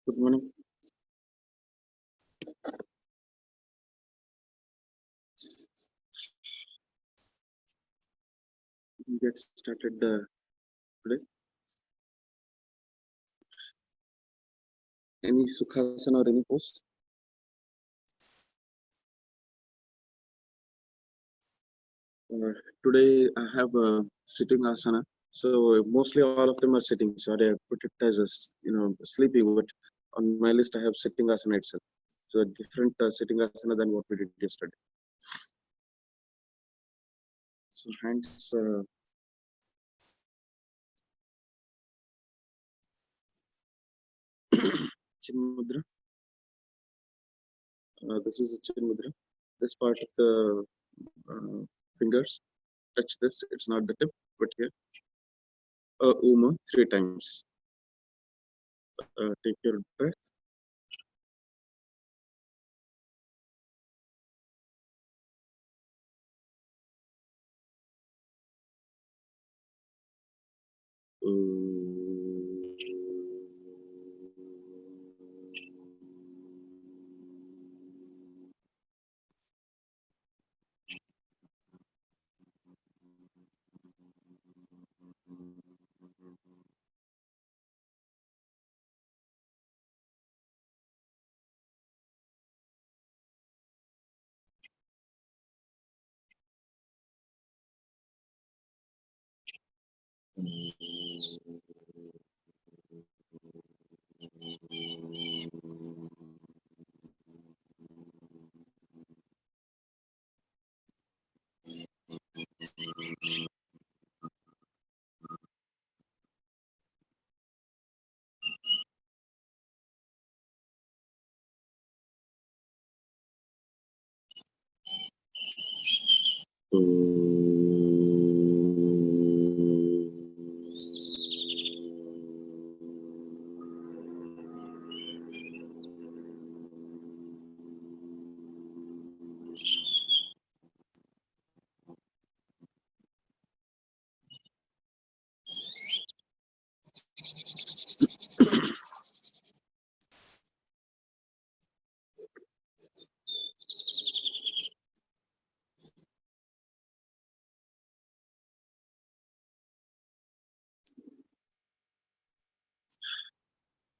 Good morning. We get started today. Any Sukhasana or any pose? Today I have a sitting asana. So mostly all of them are sitting. Sorry, I put it as a sleeping, but on my list I have sitting asana itself. So a different sitting asana than what we did yesterday. So hands. Chin mudra. This is a chin mudra. This part of the fingers touch this. It's not the tip, but here. Uma 3 times. Take your breath.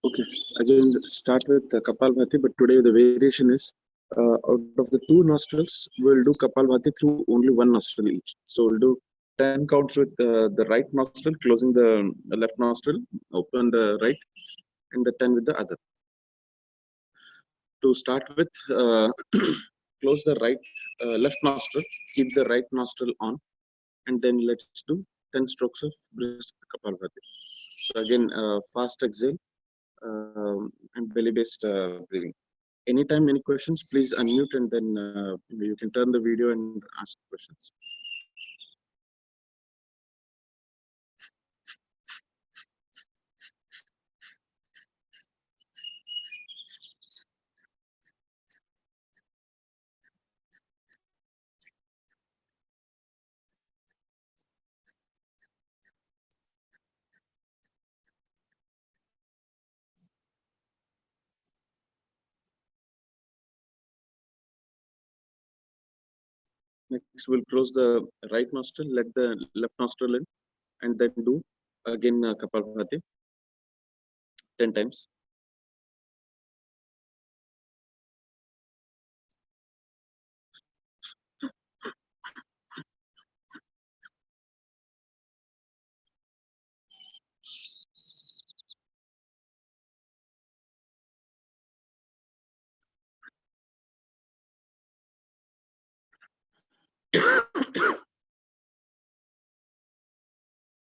Okay, again start with Kapalbhati, but today the variation is out of the 2 nostrils, we'll do Kapalbhati through only 1 nostril each. So we'll do 10 counts with the right nostril, closing the left nostril, open the right, and the 10 with the other. To start with, close the left nostril, keep the right nostril on, and then let's do 10 strokes of brisk Kapalbhati. So again, fast exhale and belly-based breathing. Anytime, any questions, please unmute and then you can turn the video and ask questions. Next, we'll close the right nostril, let the left nostril in, and then do again Kapalbhati 10 times.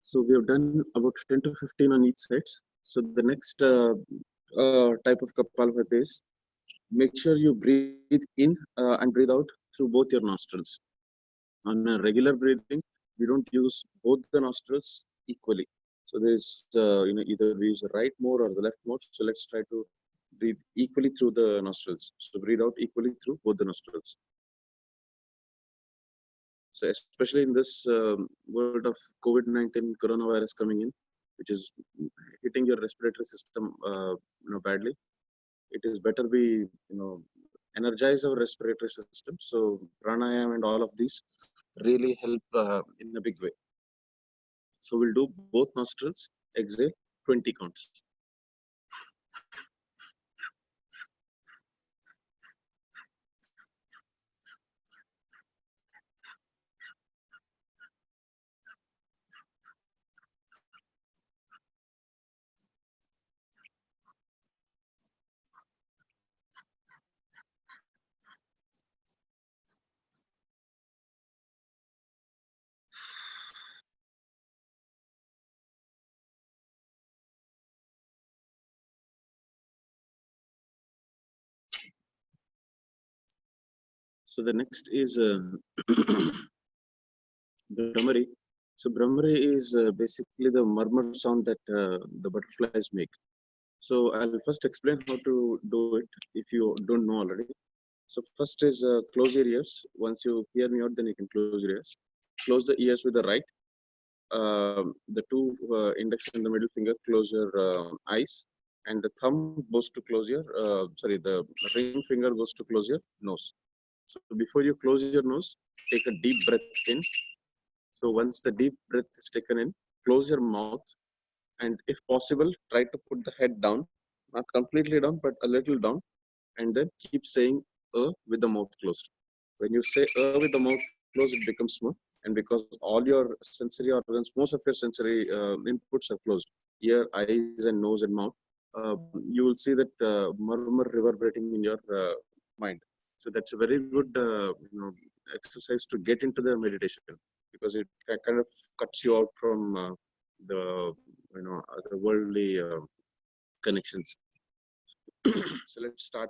So we have done about 10 to 15 on each side. So the next type of Kapalabhati is make sure you breathe in and breathe out through both your nostrils. On a regular breathing, we don't use both the nostrils equally. So there's either we use the right mode or the left mode. So let's try to breathe equally through the nostrils. So breathe out equally through both the nostrils. So especially in this world of COVID-19 coronavirus coming in, which is hitting your respiratory system, badly. It is better we energize our respiratory system. So pranayam and all of these really help in a big way. So we'll do both nostrils, exhale 20 counts. So the next is Brahmari. So Brahmari is basically the murmur sound that the butterflies make. So I'll first explain how to do it if you don't know already. So first is close your ears. Once you hear me out, then you can close your ears. Close the ears with the right. The two index and the middle finger close your eyes, and the thumb goes to close your. The ring finger goes to close your nose. So before you close your nose, take a deep breath in. So once the deep breath is taken in, close your mouth, and if possible, try to put the head down, not completely down, but a little down, and then keep saying with the mouth closed. When you say with the mouth closed, it becomes smooth. And because all your sensory organs, most of your sensory inputs are closed, ear, eyes, and nose and mouth, you will see that murmur reverberating in your mind. So that's a very good exercise to get into the meditation, because it kind of cuts you out from the the worldly connections. So let's start.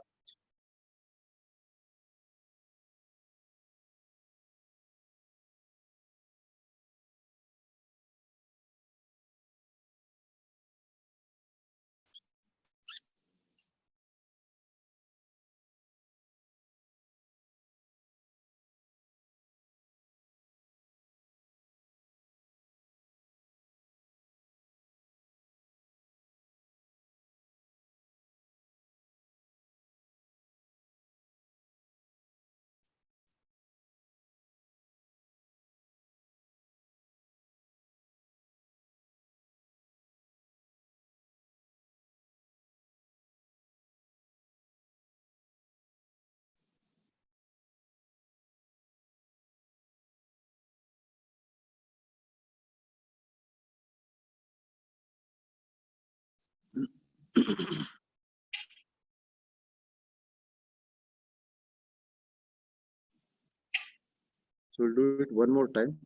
So we'll do it one more time.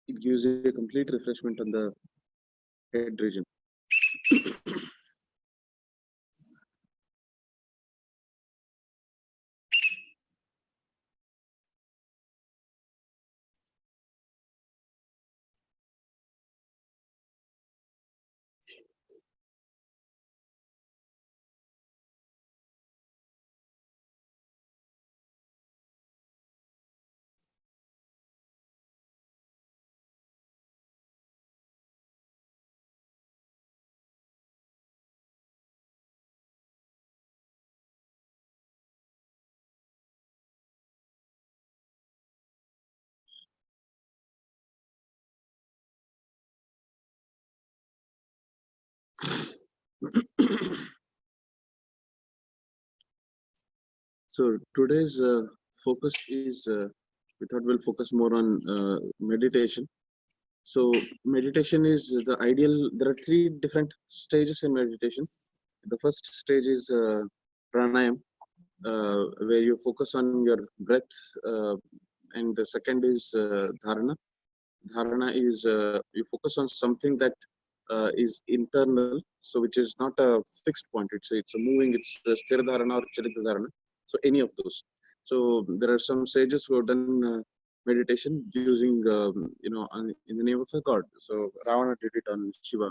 It gives you a complete refreshment on the head region. So today's focus is we thought we'll focus more on meditation. So meditation is the ideal. There are three different stages in meditation. The first stage is pranayam, where you focus on your breath. and the second is dharana. Dharana is you focus on something that is internal, so which is not a fixed point. It's a moving. It's a sthira dharana or charita dharana. So any of those. So there are some sages who have done meditation using in the name of a god. So Ravana did it on Shiva,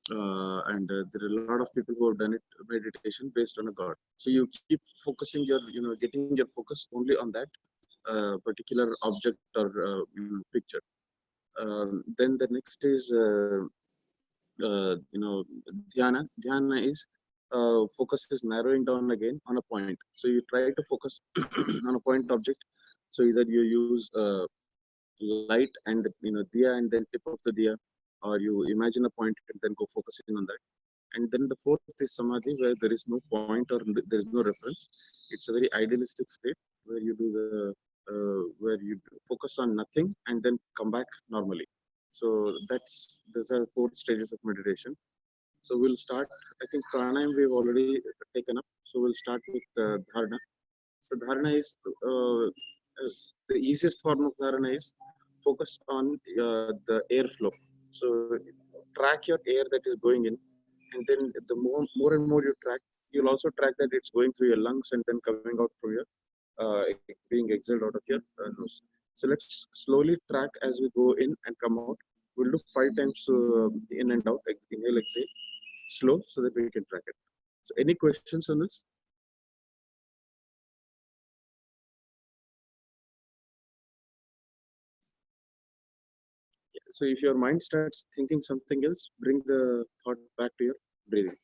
and there are a lot of people who have done it meditation based on a god. So you keep focusing your getting your focus only on that particular object or picture. Then the next is dhyana. Dhyana is focus is narrowing down again on a point. So you try to focus on a point object. So either you use light and diya and then tip of the diya, or you imagine a point and then go focusing on that. And then the fourth is samadhi, where there is no point or there is no reference. It's a very idealistic state where you do the where you focus on nothing and then come back normally. So those are four stages of meditation. So we'll start. I think pranayam we've already taken up. So we'll start with dharana. So dharana is the easiest form of dharana is focus on the airflow. So track your air that is going in, and then the more and more you track, you'll also track that it's going through your lungs and then coming out through your being exhaled out of your nose. So let's slowly track as we go in and come out. We'll do 5 times in and out, inhale, exhale, slow, so that we can track it. So any questions on this? So if your mind starts thinking something else, bring the thought back to your breathing.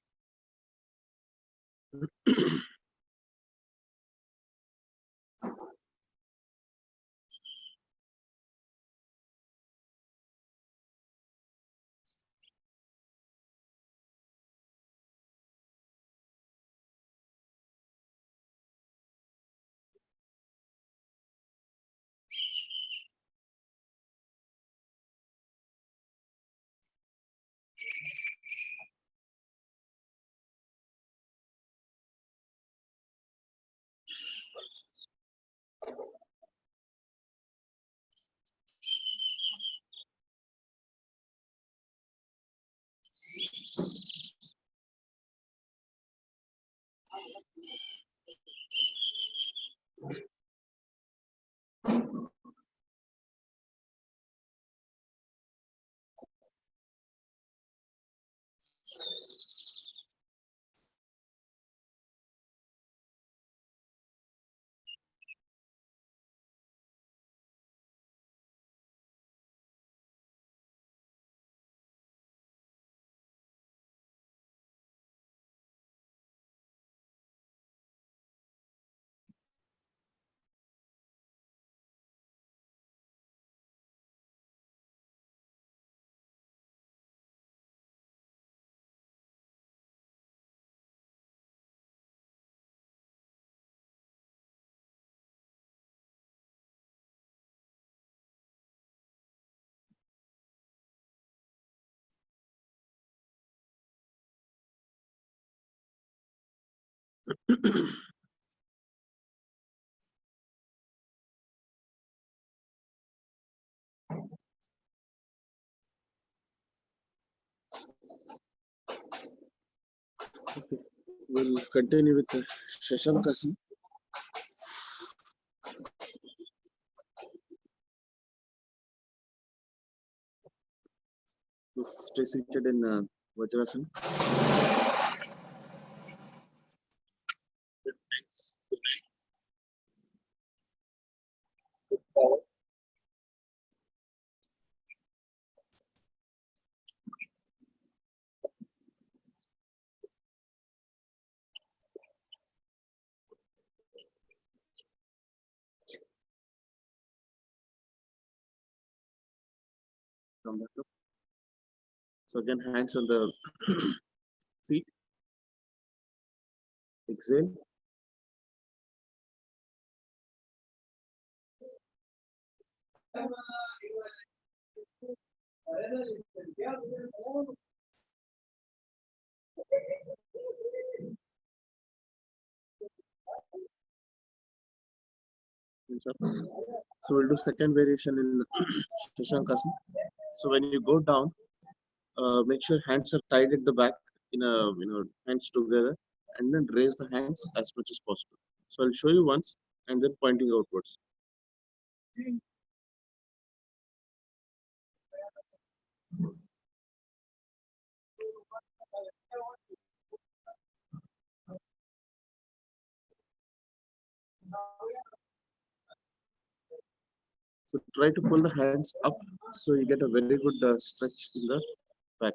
Okay. We'll continue with the Shashankasana. Stay seated in Vajrasana. Come back up. So again, hands on the feet. Exhale. So we'll do second variation in Shashankasana. So when you go down, make sure hands are tied at the back in a hands together, and then raise the hands as much as possible. So I'll show you once, and then pointing outwards. So try to pull the hands up so you get a very good stretch in the back.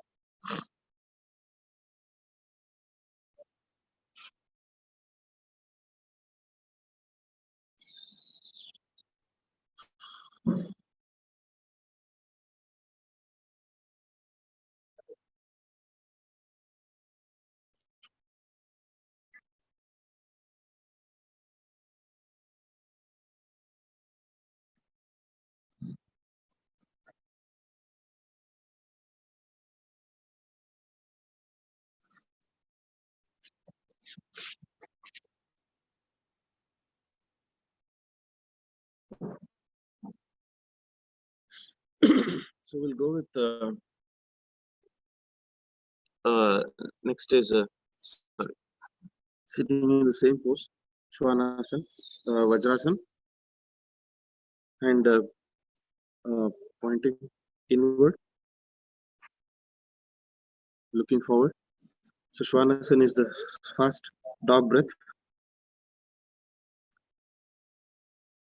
So we'll go with next is sorry, sitting in the same pose, Shwanasana, Vajrasan, and uh, pointing inward, looking forward. So Shwanasana is the fast dog breath.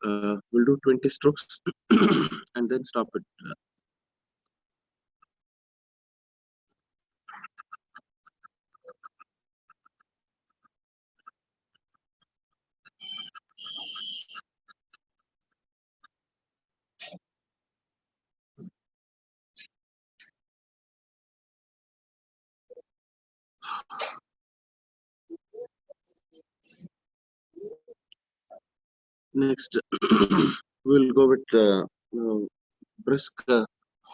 We'll do 20 strokes and then stop it. Next, we'll go with brisk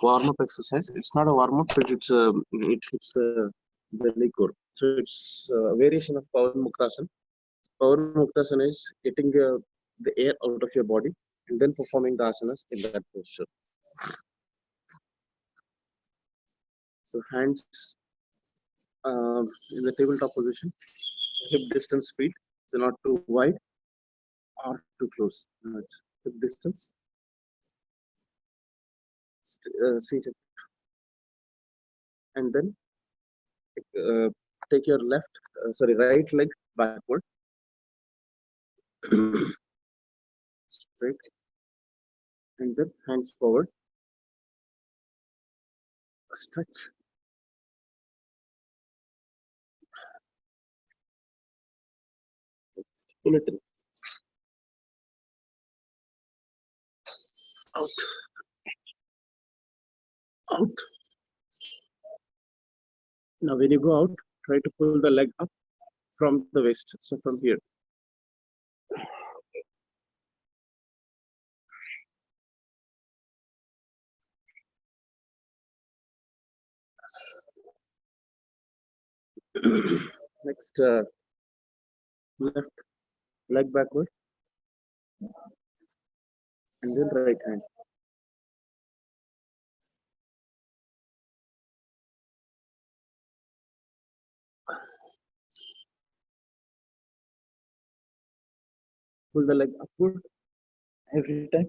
warm-up exercise. It's not a warm-up, but it hits the belly core. So it's a variation of Pavan Muktasana. Pavan Muktasana is getting the air out of your body and then performing the asanas in that posture. So hands in the tabletop position, hip distance feet, so not too wide or too close. It's hip distance, seated, and then uh, take your right leg backward, straight, and then hands forward, stretch, pull it in, out, out. Now when you go out, try to pull the leg up from the waist, so from here. Next, left leg backward, and then right hand. Pull the leg upward every time.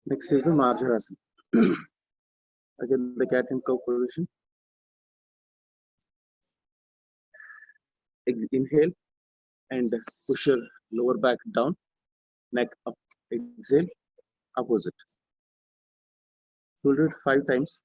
Next is the Marjarasana. Again, the cat and cow position. Inhale and push your lower back down, neck up. Exhale, opposite. We'll do it 5 times.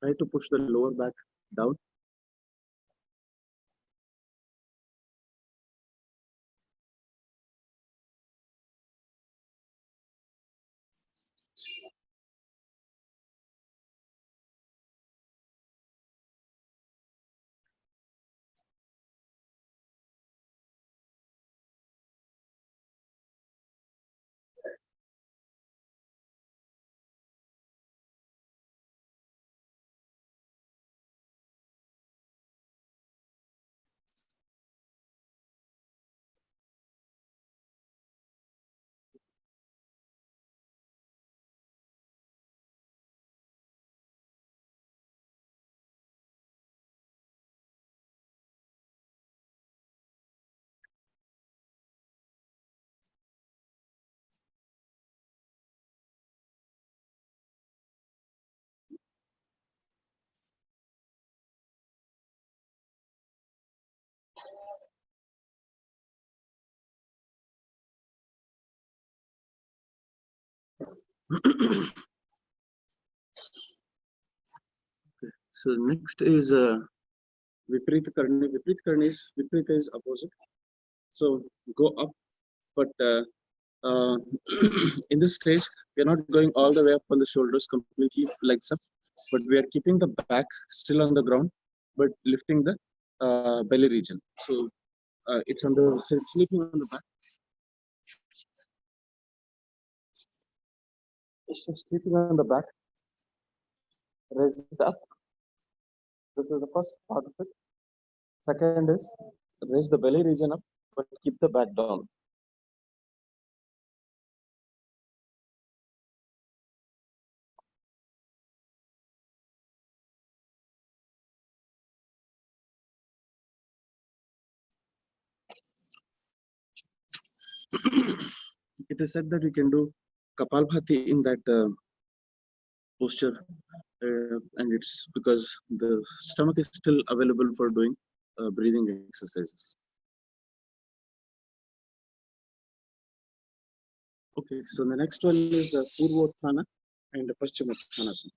Try to push the lower back down. So next is Viparita Karni. Viparita is opposite. So go up, but uh, in this stage, we are not going all the way up on the shoulders completely legs up, but we are keeping the back still on the ground, but lifting the belly region. So it's on the sleeping on the back. So sleeping on the back, raise it up. This is the first part of it. Second is raise the belly region up, but keep the back down. It is said that you can do Kapalbhati in that posture, and it's because the stomach is still available for doing breathing exercises. Okay, so the next one is Purvotthana and Paschimottanasana.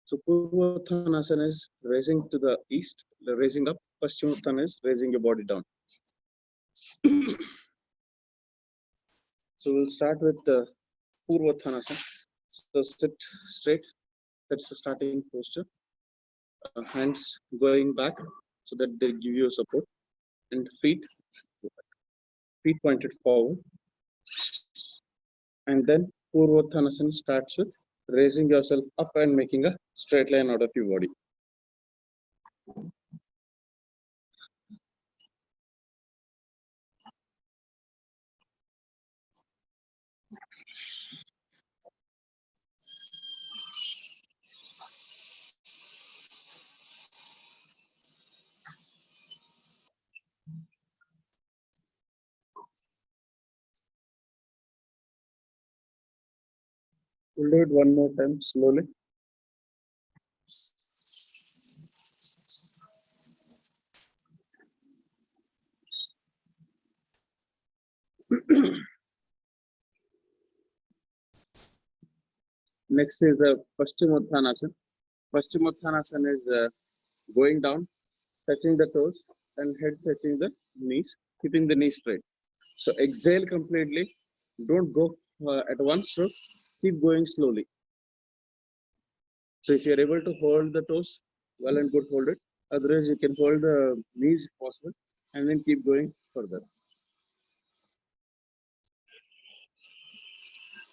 So Purvottanasana is raising to the east, raising up. Paschimottanasana is raising your body down. So we'll start with the Purvottanasana. So sit straight. That's the starting posture. Hands going back so that they give you support, and feet pointed forward. And then Purvottanasana starts with raising yourself up and making a straight line out of your body. We'll do it one more time slowly. Next is the Paschimottanasana. Paschimottanasana is going down, touching the toes, and head touching the knees, keeping the knees straight. So exhale completely. Don't go at one stroke. Keep going slowly. So if you're able to hold the toes, well and good, hold it. Otherwise, you can hold the knees if possible, and then keep going further.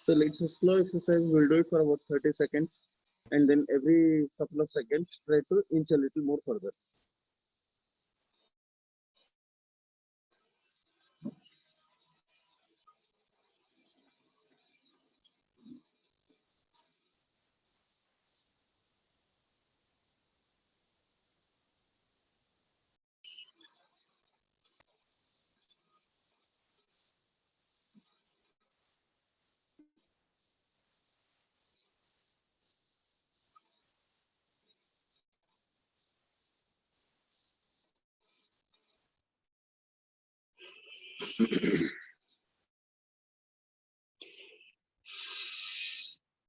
So it's a slow exercise. We'll do it for about 30 seconds, and then every couple of seconds, try to inch a little more further.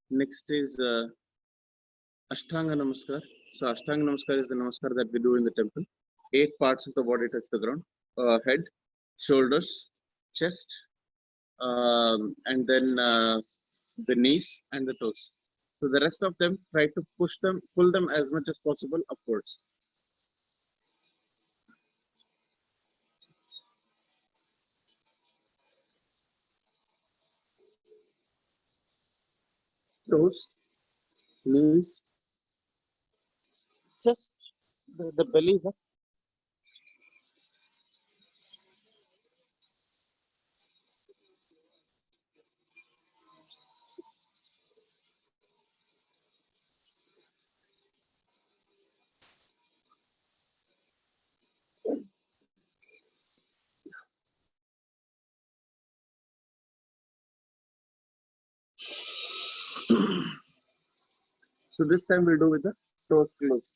Next is Ashtanga Namaskar. So Ashtanga Namaskar is the Namaskar that we do in the temple. 8 parts of the body touch the ground. Head, shoulders, chest, and then the knees and the toes. So the rest of them, try to pull them as much as possible upwards. Toes, knees, chest, the belly is up. So this time we'll do with the toes closed.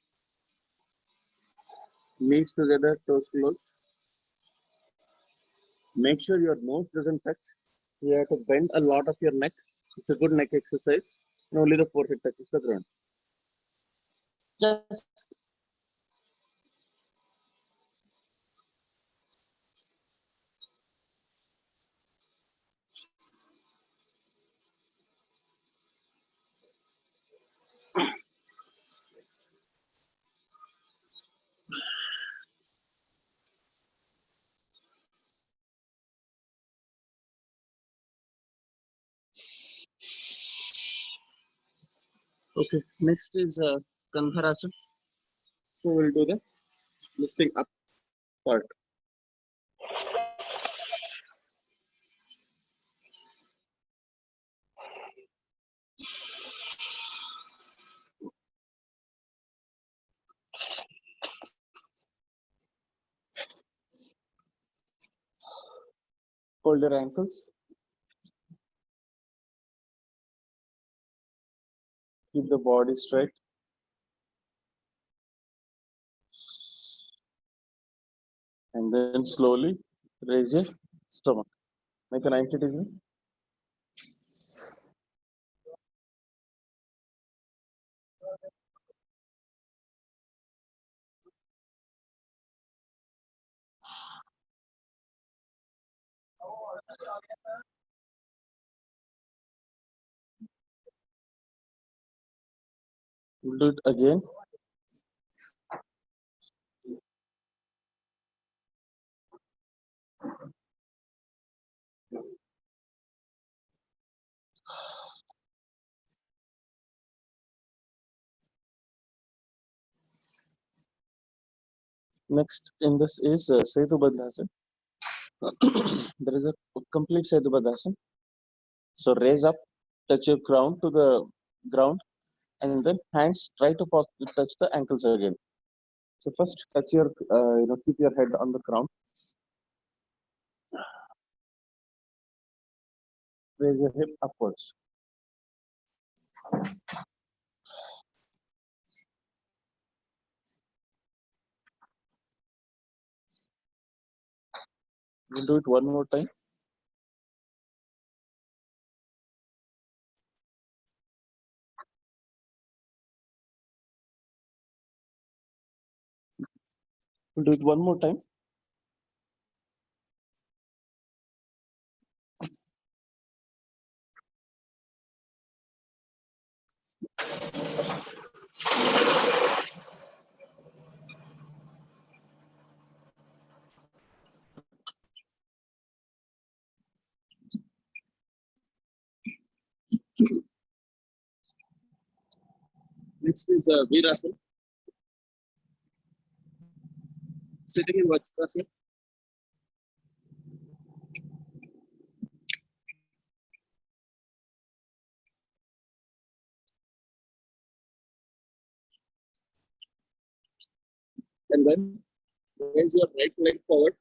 Knees together, toes closed. Make sure your nose doesn't touch. You have to bend a lot of your neck. It's a good neck exercise. And only the forehead touches the ground. Just Okay, next is Kandharasana. So we'll do the lifting up part. Fold your ankles. Keep the body straight. And then slowly raise your stomach. Make a 90-degree. We'll do it again. Next in this is Setu Badhasana. There is a complete Setu Badhasana. So raise up, touch your crown to the ground, and then hands try to touch the ankles again. So first touch your, keep your head on the ground. Raise your hip upwards. We'll do it one more time. We'll do it one more time. Next is Virasana. Sitting in Vajrasana. And then raise your right leg forward.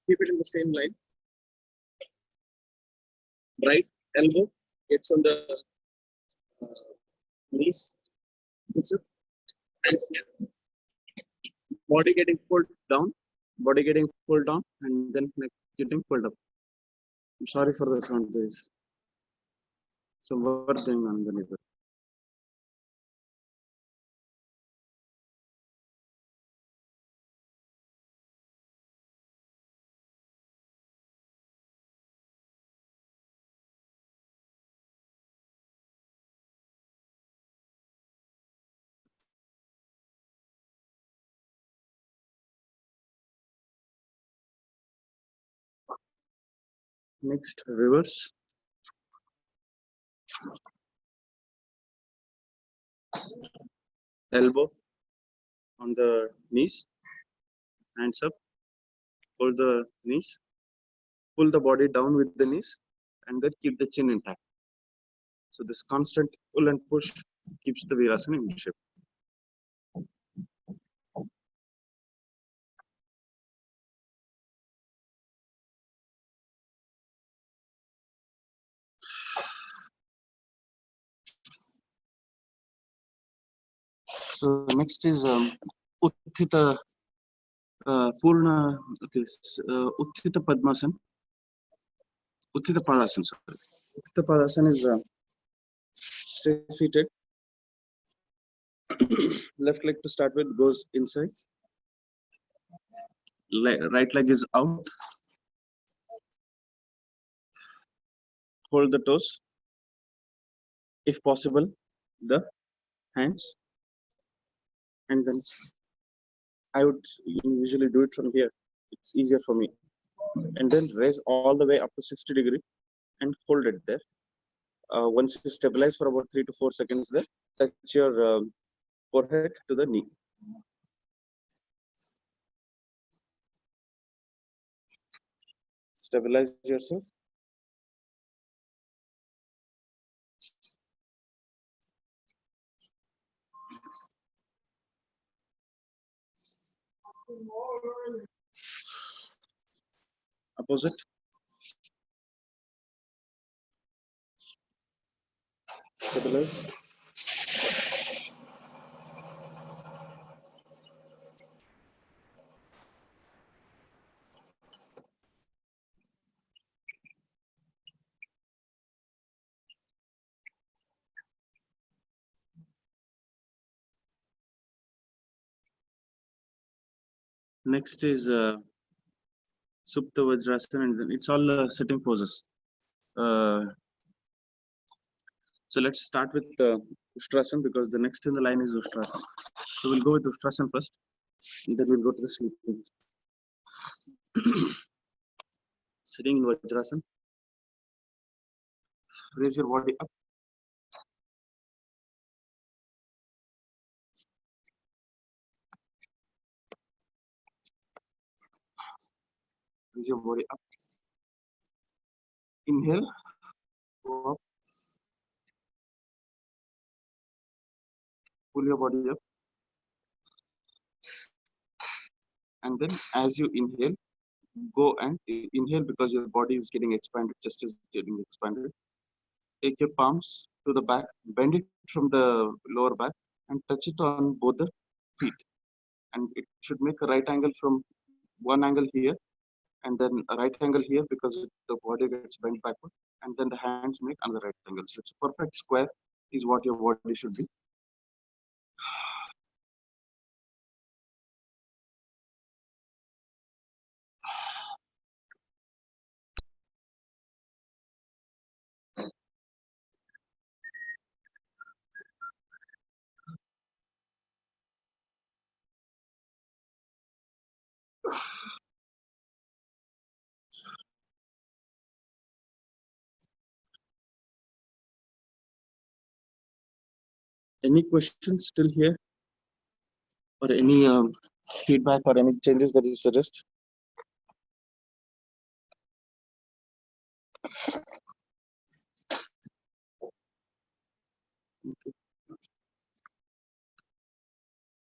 Keep it in the same line. Right elbow gets on the knees. Hands here. Body getting pulled down. Body getting pulled down, and then neck getting pulled up. I'm sorry for the sound. There's some work going on underneath it. Next, reverse. Elbow on the knees. Hands up. Hold the knees. Pull the body down with the knees, and then keep the chin intact. So this constant pull and push keeps the Virasana in shape. So next is Utthita Purna, okay, Utthita Padmasana. Utthita Padasana, sorry. Utthita Padasana is Stay seated. Left leg to start with goes inside. Right leg is out. Hold the toes. If possible, the hands. And then I would usually do it from here. It's easier for me. And then raise all the way up to 60 degree and hold it there. Once you stabilize for about 3 to 4 seconds there, touch your forehead to the knee. Stabilize yourself. Opposite. Stabilize. Next is Supta Vajrasana, and then it's all sitting poses. So let's start with Ustrasana because the next in the line is Ustrasana. So we'll go with Ustrasana first, and then we'll go to the sleeping. Sitting in Vajrasana. Raise your body up. Raise your body up. Inhale. Go up. Pull your body up. And then as you inhale, go and inhale because your body is getting expanded, chest is getting expanded. Take your palms to the back, bend it from the lower back and touch it on both the feet. And it should make a right angle from one angle here and then a right angle here because the body gets bent backward, and then the hands make another right angle. So it's a perfect square is what your body should be. Any questions still here? Or any feedback or any changes that you suggest? Okay.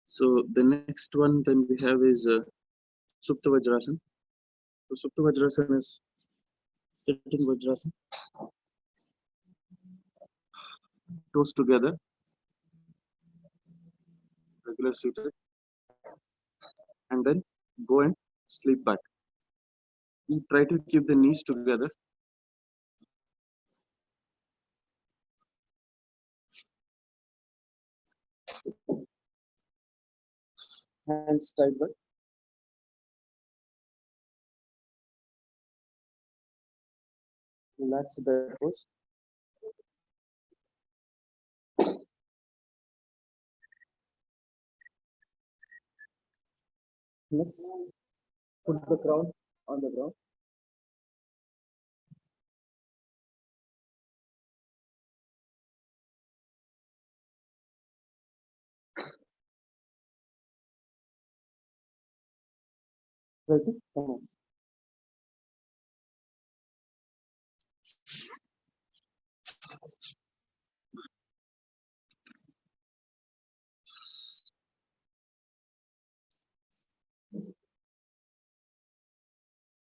So the next one then we have is Supta Vajrasana. So Supta Vajrasana is sitting Vajrasana. Toes together, regular seated, and then go and sleep back. You try to keep the knees together. Hands tight back. Relax the toes. Next, put the crown on the ground. Ready? Come on.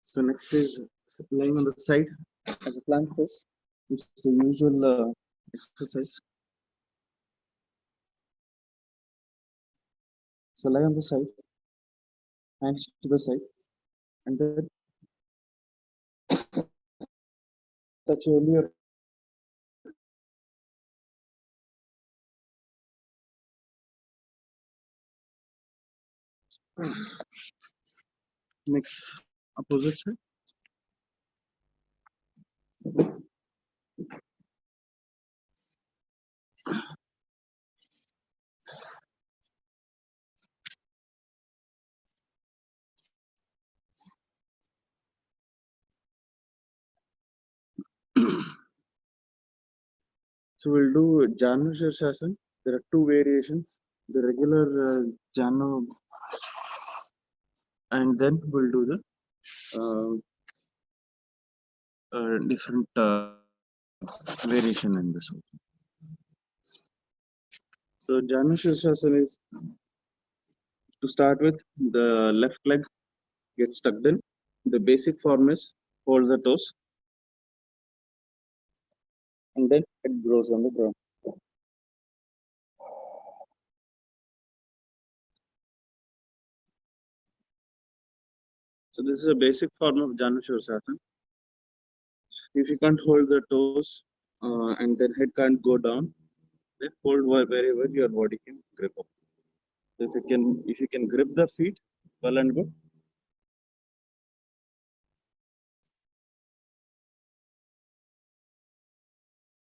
So next is lying on the side as a plank pose, which is the usual exercise. So lie on the side, hands to the side, and then touch only your Next, opposite side. So we'll do Janu Shirshasana. There are two variations. The regular Janu, and then we'll do the different variation in this one. So Janu Shirshasana is, to start with, the left leg gets tucked in. The basic form is hold the toes, and then it grows on the ground. So this is a basic form of Janu Shirshasana. If you can't hold the toes and then head can't go down, then hold wherever your body can grip up. So if you can grip the feet, well and good.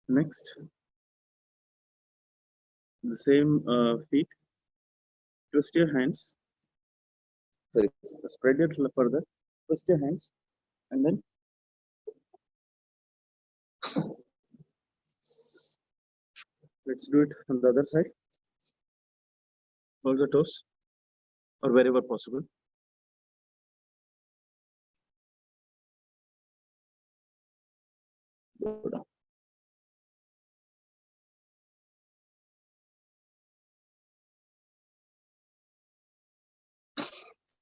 Next, the same feet, twist your hands. Sorry, spread it further. Twist your hands, and then let's do it on the other side. Hold the toes, or wherever possible. Go down.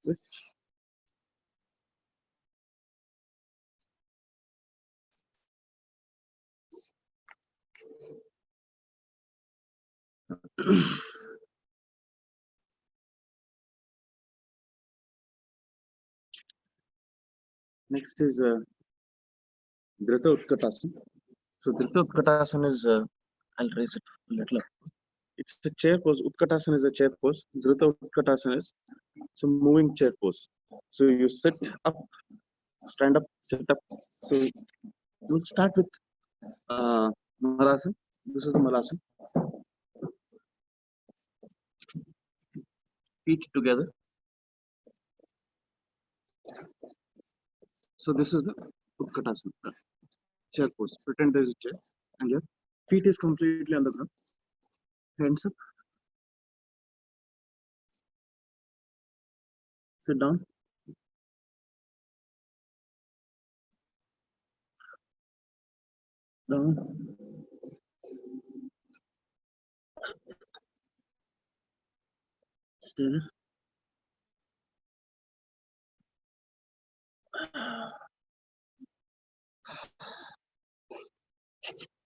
Twist. Next is Dhrita Utkatasana. So Dhrita Utkatasana is, I'll raise it a little up. It's a chair pose. Utkatasana is a chair pose. Dhrita Utkatasana is it's a moving chair pose. So you sit up, stand up, sit up. So we'll start with Malasana. This is the Malasana. Feet together. So this is the Utkatasana. Chair pose. Pretend there is a chair and your feet is completely on the ground. Hands up. Sit down. Down. Stay there.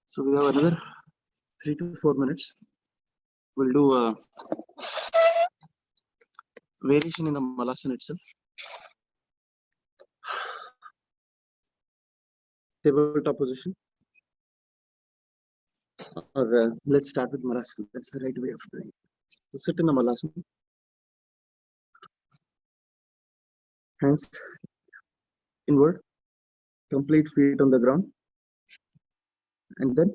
So we have another 3 to 4 minutes. We'll do a variation in the Malasana itself. Tabletop position. Or let's start with Malasana. That's the right way of doing it. So sit in the Malasana. Hands inward. Complete feet on the ground. And then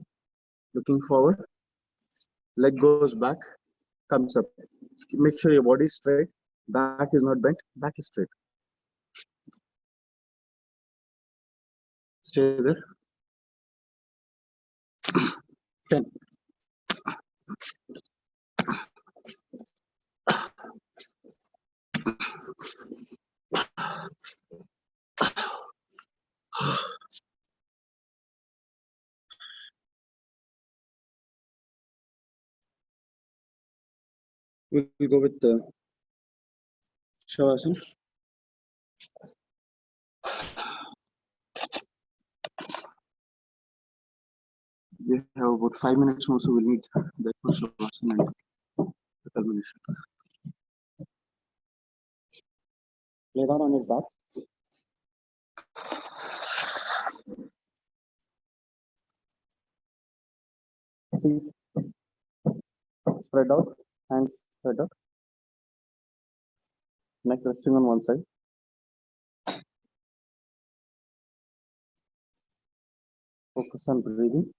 looking forward. Leg goes back. Comes up. Make sure your body is straight. Back is not bent. Back is straight. Stay there. 10. We'll go with Shavasana. We have about 5 minutes more, so we'll need that for Shavasana and the culmination. Lay down on his back. Feet spread out, hands spread out. Neck resting on one side. Focus on breathing.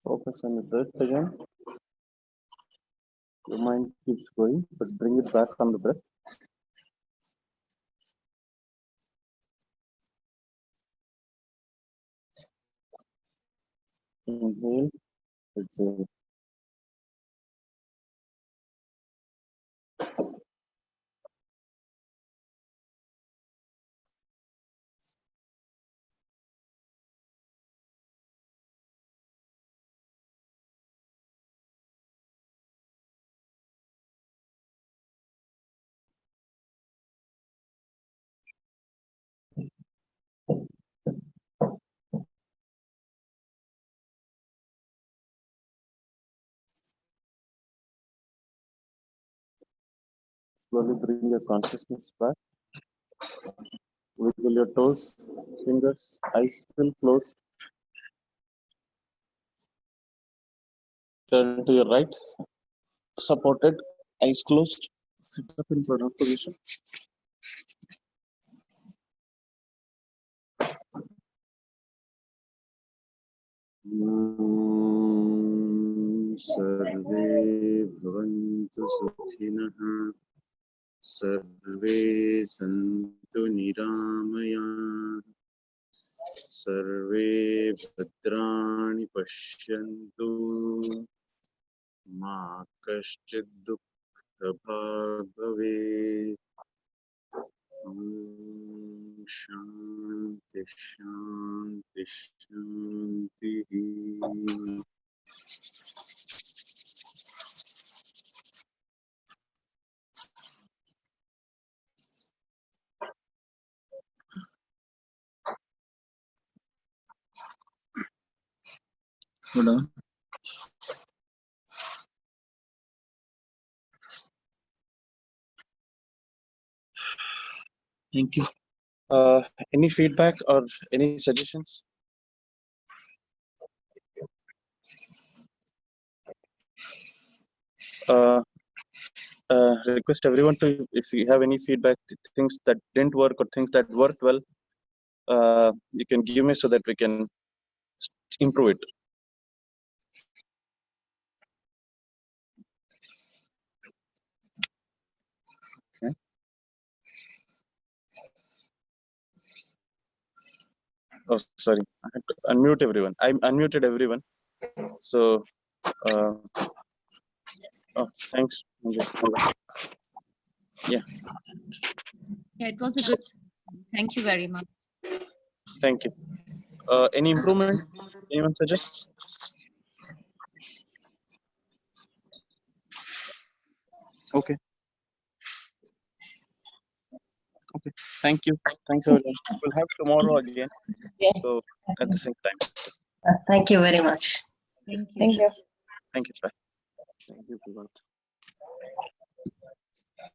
Focus on the breath again. Your mind keeps going, but bring it back on the breath. Inhale, exhale. Slowly bring your consciousness back. Wiggle your toes, fingers, eyes still closed. Turn to your right, supported, eyes closed. Sit up in product position. सर्वे भवन्तु सुखिनः सर्वे सन्तु निरामयाः सर्वे भद्राणि पश्यन्तु मा कश्चित् दुःखभाग् भवेत् ॐ शान्ति शान्ति शान्तिः Hold on. Thank you. Any feedback or any suggestions? Request everyone to, if you have any feedback, things that didn't work or things that worked well, you can give me so that we can improve it. Okay. Oh, sorry, I have to unmute everyone. I unmuted everyone. So, oh, thanks. Yeah. Yeah, it was a good. Thank you very much. Thank you. Any improvement? Anyone suggests? Okay. Okay. Thank you. Thanks everyone. We'll have tomorrow again. Yeah. So at the same time. Thank you very much. Thank you. Thank you. Thank you. Bye. Thank you, Prabhat.